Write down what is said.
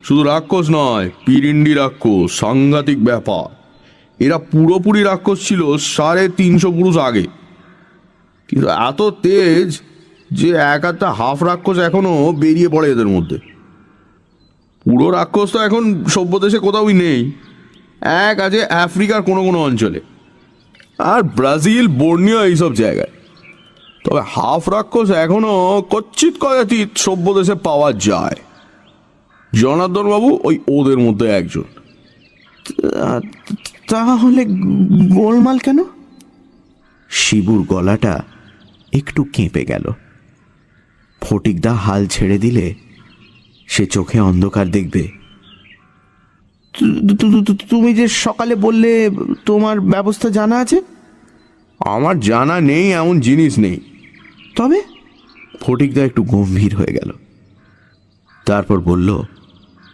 শুধু রাক্ষস নয়, পিরিন্ডি রাক্ষস, সাংঘাতিক ব্যাপার। এরা পুরোপুরি রাক্ষস ছিল 350 পুরুষ আগে, কিন্তু এত তেজ যে এক একটা হাফ রাক্ষস এখনো বেরিয়ে পড়ে এদের মধ্যে। পুরো রাক্ষস তো এখন সভ্য দেশে কোথাওই নেই, এক আছে আফ্রিকার কোনো কোনো অঞ্চলে আর ব্রাজিল, বর্নিয়া এইসব জায়গায়। তবে হাফ রাক্ষস এখনো কচ্ছিত কদাচিৎ সভ্য দেশে পাওয়া যায়। জনার্দন বাবু ওদের মধ্যে একজন। তাহলে গোলমাল কেন? শিবুর গলাটা একটু কেঁপে গেল। ফটিকদা হাল ছেড়ে দিলে সে চোখে অন্ধকার দেখবে। তুমি যে সকালে বললে তোমার ব্যবস্থা জানা আছে। আমার জানা নেই এমন জিনিস নেই। তবে? ফটিকদা একটু গম্ভীর হয়ে গেল, তারপর বলল,